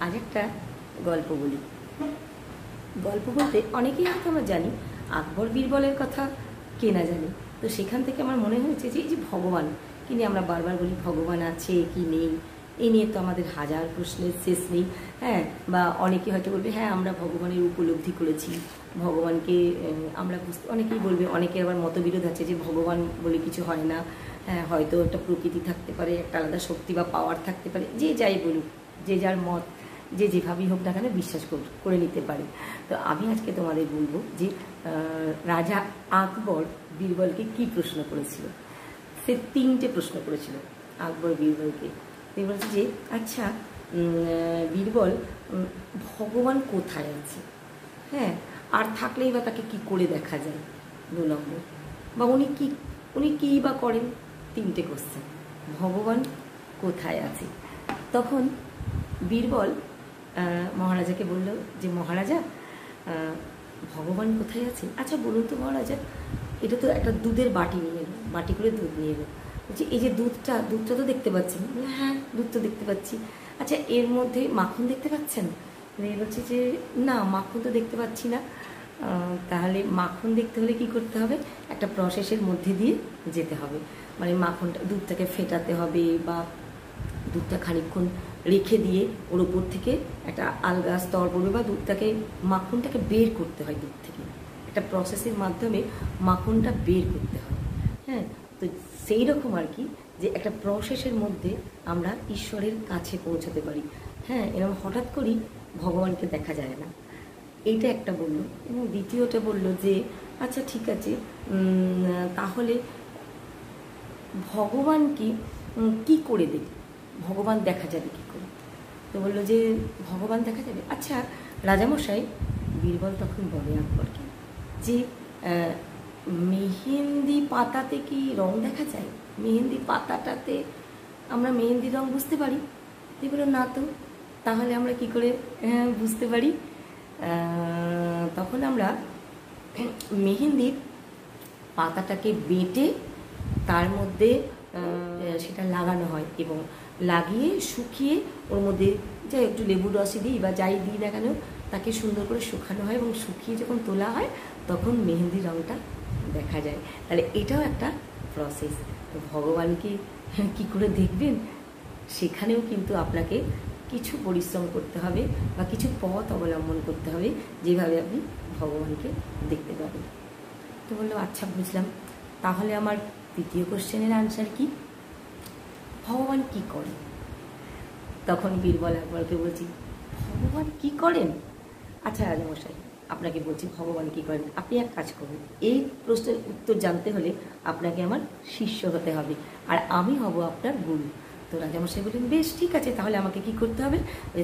আজ একটা গল্প বলি। গল্প বলতে অনেকেই হয়তো আমরা জানি, আকবর বীরবলের কথা কে না জানি। তো সেখান থেকে আমার মনে হয়েছে যে এই যে ভগবান, কি নিয়ে আমরা বারবার বলি ভগবান আছে কি নেই, এই নিয়ে তো আমাদের হাজার প্রশ্নের শেষ নেই। হ্যাঁ, বা অনেকে হয়তো বলবে হ্যাঁ আমরা ভগবানের উপলব্ধি করেছি, ভগবানকে আমরা বুঝতে, অনেকেই বলবে, অনেকের আবার মতবিরোধ আছে যে ভগবান বলে কিছু হয় না। হ্যাঁ, হয়তো একটা প্রকৃতি থাকতে পারে, একটা আলাদা শক্তি বা পাওয়ার থাকতে পারে, যে যাই বলুক, যে যার মত যে যেভাবেই হোক না কেন বিশ্বাস করে নিতে পারে। তো আমি আজকে তোমাদের বলবো যে রাজা আকবর বীরবলকে কি প্রশ্ন করেছিল। সে 3টে প্রশ্ন করেছিল আকবর বীরবলকে। সে বলছে যে আচ্ছা বীরবল, ভগবান কোথায় আছে? হ্যাঁ, আর থাকলেই বা তাকে কি করে দেখা যায়? 2 নম্বর, বা উনি কী বা করেন? 3টে কোশ্চেন। ভগবান কোথায় আছে? তখন বীরবল মহারাজাকে বলল যে মহারাজা, ভগবান কোথায় আছে? আচ্ছা বলুন তো মহারাজা, এটা তো একটা দুধের বাটি নিয়ে এলো, বাটি করে দুধ নিয়ে এলো। বলছি এই যে দুধটা তো দেখতে পাচ্ছেন? হ্যাঁ, দুধ তো দেখতে পাচ্ছি। আচ্ছা এর মধ্যে মাখন দেখতে পাচ্ছেন? বলছে যে না, মাখন তো দেখতে পাচ্ছি না। তাহলে মাখন দেখতে হলে কি করতে হবে? একটা প্রসেসের মধ্যে দিয়ে যেতে হবে, মানে মাখনটা, দুধটাকে ফেটাতে হবে, বা দুধটা খানিকক্ষণ রেখে দিয়ে ওর উপর থেকে একটা আলগা স্তর পড়বে, বা দুধটাকে, মাখনটাকে বের করতে হয় দুধ থেকে, একটা প্রসেসের মাধ্যমে মাখনটা বের করতে হয়। হ্যাঁ, তো সেই রকম আর কি, যে একটা প্রসেসের মধ্যে আমরা ঈশ্বরের কাছে পৌঁছাতে পারি। হ্যাঁ, এরকম হঠাৎ করেই ভগবানকে দেখা যায় না, এইটা একটা বললো। এবং দ্বিতীয়টা বললো যে আচ্ছা ঠিক আছে, তাহলে ভগবানকে কি করে দেখি, ভগবান দেখা যাবে কী করে? তো বললো যে ভগবান দেখা যাবে। আচ্ছা রাজামশাই, বীরবল তখন বলে আকবরকে যে মেহেন্দি পাতাতে কি রং দেখা যায়? মেহেন্দি পাতাটাতে আমরা মেহেন্দি রং বুঝতে পারি? তুই বললো না তো, তাহলে আমরা কি করে বুঝতে পারি? তখন আমরা মেহেন্দির পাতাটাকে বেটে তার মধ্যে সেটা লাগানো হয়, এবং লাগিয়ে শুকিয়ে ওর মধ্যে যাই একটু লেবুর রসে দিই বা যাই দিই না কেন, তাকে সুন্দর করে শুকানো হয়, এবং শুকিয়ে যখন তোলা হয় তখন মেহেন্দি রঙটা দেখা যায়। তাহলে এটাও একটা প্রসেস। তো ভগবানকে কী করে দেখবেন, সেখানেও কিন্তু আপনাকে কিছু পরিশ্রম করতে হবে বা কিছু পথ অবলম্বন করতে হবে, যেভাবে আপনি ভগবানকে দেখতে পাবেন। তো বললো আচ্ছা বুঝলাম, তাহলে আমার 3য় কোশ্চেনের আনসার কি? ভগবান কি করেন? তখন বীরবল আকবরকে বলছি ভগবান কি করেন? আচ্ছা রাজামশাই, আপনাকে বলছি ভগবান কি করেন, আপনি এক কাজ করুন, এই প্রশ্নের উত্তর জানতে হলে আপনাকে আমার শিষ্য হতে হবে, আর আমি হব আপনার গুরু। তো রাজামশাই বললেন বেশ ঠিক আছে, তাহলে আমাকে কি করতে হবে?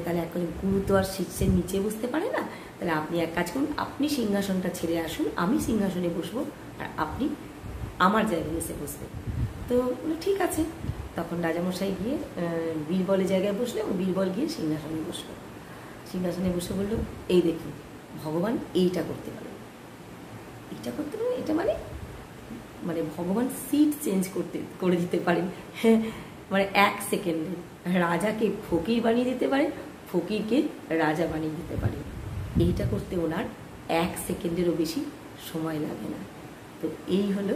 তাহলে এক গুরু তো আর শিষ্যের নিচে বসতে পারে না, তাহলে আপনি এক কাজ করুন, আপনি সিংহাসনটা ছেড়ে আসুন, আমি সিংহাসনে বসবো, আর আপনি আমার জায়গায় এসে বসবেন। তো ঠিক আছে। তখন রাজামশাই গিয়ে বীরবলের জায়গায় বসলো, এবং বীরবল গিয়ে সিংহাসনে বসলো। সিংহাসনে বসে বললো এই দেখুন, ভগবান এইটা করতে পারে, এইটা করতে পারে, এটা মানে ভগবান সিট চেঞ্জ করে দিতে পারেন। হ্যাঁ, মানে 1 সেকেন্ডে রাজাকে ফকির বানিয়ে দিতে পারে, ফকিরকে রাজা বানিয়ে দিতে পারে। এইটা করতে ওনার 1 সেকেন্ডেরও বেশি সময় লাগে না। তো এই হলো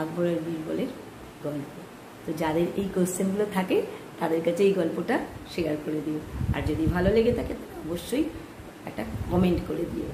আকবর আর বীরবলের গল্প। তো যাদের এই কোশ্চেনগুলো থাকে তাদের কাছে এই গল্পটা শেয়ার করে দিও, আর যদি ভালো লেগে থাকে তাহলে অবশ্যই একটা কমেন্ট করে দিও।